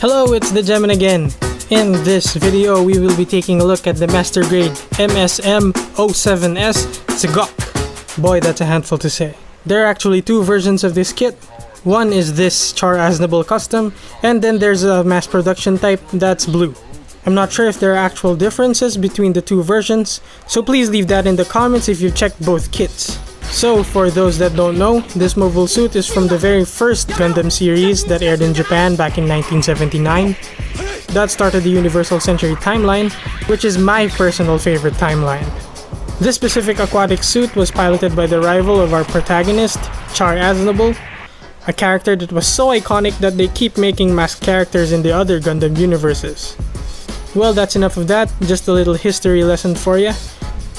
Hello, it's the Gemin again. In this video, we will be taking a look at the Master Grade MSM07S Zigok. Boy, that's a handful to say. There are actually two versions of this kit. One is this Char Aznable Custom, and then there's a mass production type that's blue. I'm not sure if there are actual differences between the two versions, so please leave that in the comments if you've checked both kits. So, for those that don't know, this mobile suit is from the very first Gundam series that aired in Japan back in 1979. That started the Universal Century timeline, which is my personal favorite timeline. This specific aquatic suit was piloted by the rival of our protagonist, Char Aznable, a character that was so iconic that they keep making masked characters in the other Gundam universes. Well, that's enough of that, just a little history lesson for ya.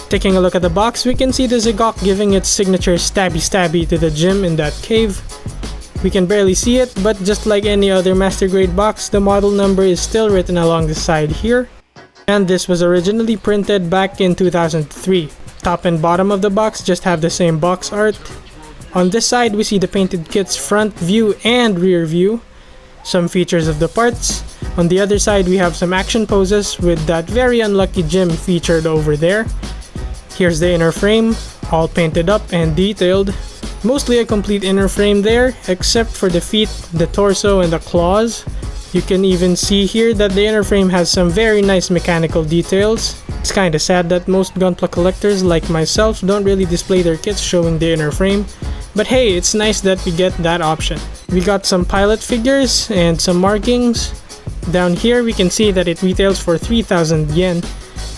Taking a look at the box, we can see the Zigok giving its signature stabby to the gym in that cave. We can barely see it, but just like any other Master Grade box, the model number is still written along the side here. And this was originally printed back in 2003. Top and bottom of the box just have the same box art. On this side, we see the painted kit's front view and rear view, some features of the parts. On the other side, we have some action poses with that very unlucky gym featured over there. Here's the inner frame, all painted up and detailed. Mostly a complete inner frame there, except for the feet, the torso, and the claws. You can even see here that the inner frame has some very nice mechanical details. It's kinda sad that most Gunpla collectors like myself don't really display their kits showing the inner frame. But hey, it's nice that we get that option. We got some pilot figures and some markings. Down here we can see that it retails for 3,000 yen,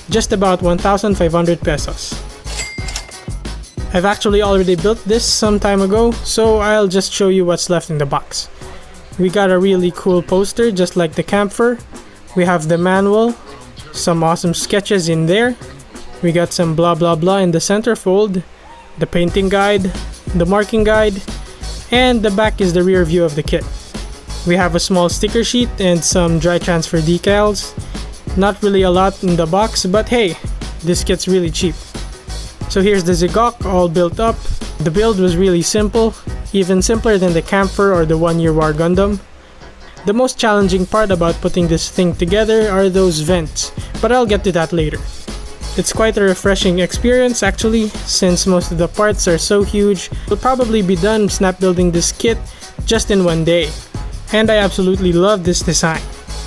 just about 1,500 pesos. I've actually already built this some time ago, so I'll just show you what's left in the box. We got a really cool poster just like the Camphor. We have the manual, some awesome sketches in there. We got some blah blah blah in the centerfold, the painting guide, the marking guide, and the back is the rear view of the kit. We have a small sticker sheet and some dry transfer decals. Not really a lot in the box, but hey, this kit's really cheap. So here's the Zigok all built up. The build was really simple, even simpler than the Camphor or the One Year War Gundam. The most challenging part about putting this thing together are those vents, but I'll get to that later. It's quite a refreshing experience actually, since most of the parts are so huge. We'll probably be done snap building this kit just in one day. And I absolutely love this design.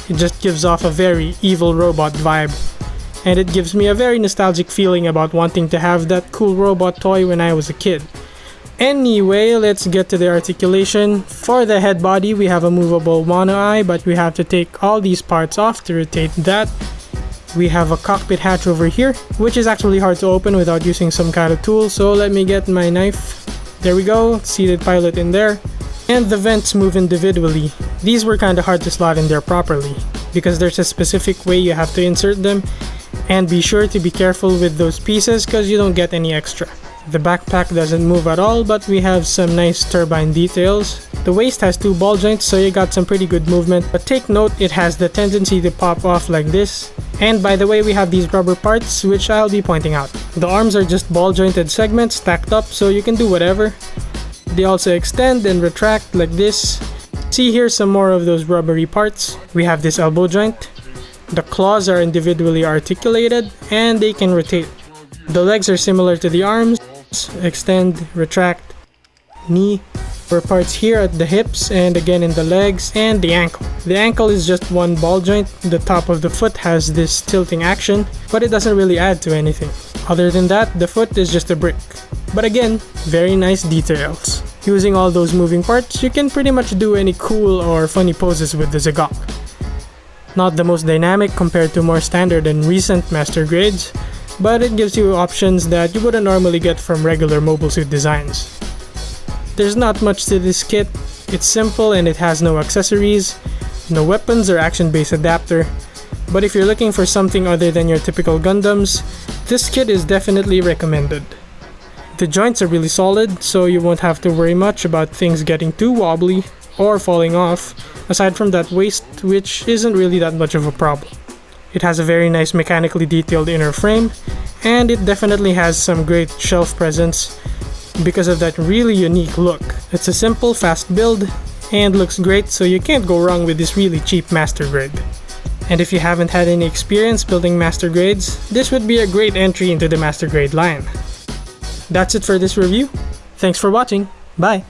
It just gives off a very evil robot vibe. And it gives me a very nostalgic feeling about wanting to have that cool robot toy when I was a kid. Anyway, let's get to the articulation. For the head body, we have a movable mono eye, but we have to take all these parts off to rotate that. We have a cockpit hatch over here, which is actually hard to open without using some kind of tool, so let me get my knife. There we go, seated pilot in there. And the vents move individually. These were kinda hard to slot in there properly, because there's a specific way you have to insert them, and be sure to be careful with those pieces cause you don't get any extra. The backpack doesn't move at all, but we have some nice turbine details. The waist has two ball joints, so you got some pretty good movement, but take note it has the tendency to pop off like this. And by the way, we have these rubber parts, which I'll be pointing out. The arms are just ball jointed segments stacked up, so you can do whatever. They also extend and retract like this. See here some more of those rubbery parts. We have this elbow joint. The claws are individually articulated and they can rotate. The legs are similar to the arms. Extend, retract, knee. For parts here at the hips and again in the legs and the ankle. The ankle is just one ball joint. The top of the foot has this tilting action, but it doesn't really add to anything. Other than that, the foot is just a brick. But again, very nice details. Using all those moving parts, you can pretty much do any cool or funny poses with the Zigok. Not the most dynamic compared to more standard and recent Master Grades, but it gives you options that you wouldn't normally get from regular mobile suit designs. There's not much to this kit. It's simple and it has no accessories, no weapons or action-based adapter. But if you're looking for something other than your typical Gundams, this kit is definitely recommended. The joints are really solid, so you won't have to worry much about things getting too wobbly or falling off, aside from that waist, which isn't really that much of a problem. It has a very nice mechanically detailed inner frame, and it definitely has some great shelf presence because of that really unique look. It's a simple, fast build, and looks great, so you can't go wrong with this really cheap master grade. And if you haven't had any experience building master grades, this would be a great entry into the master grade line. That's it for this review. Thanks for watching. Bye!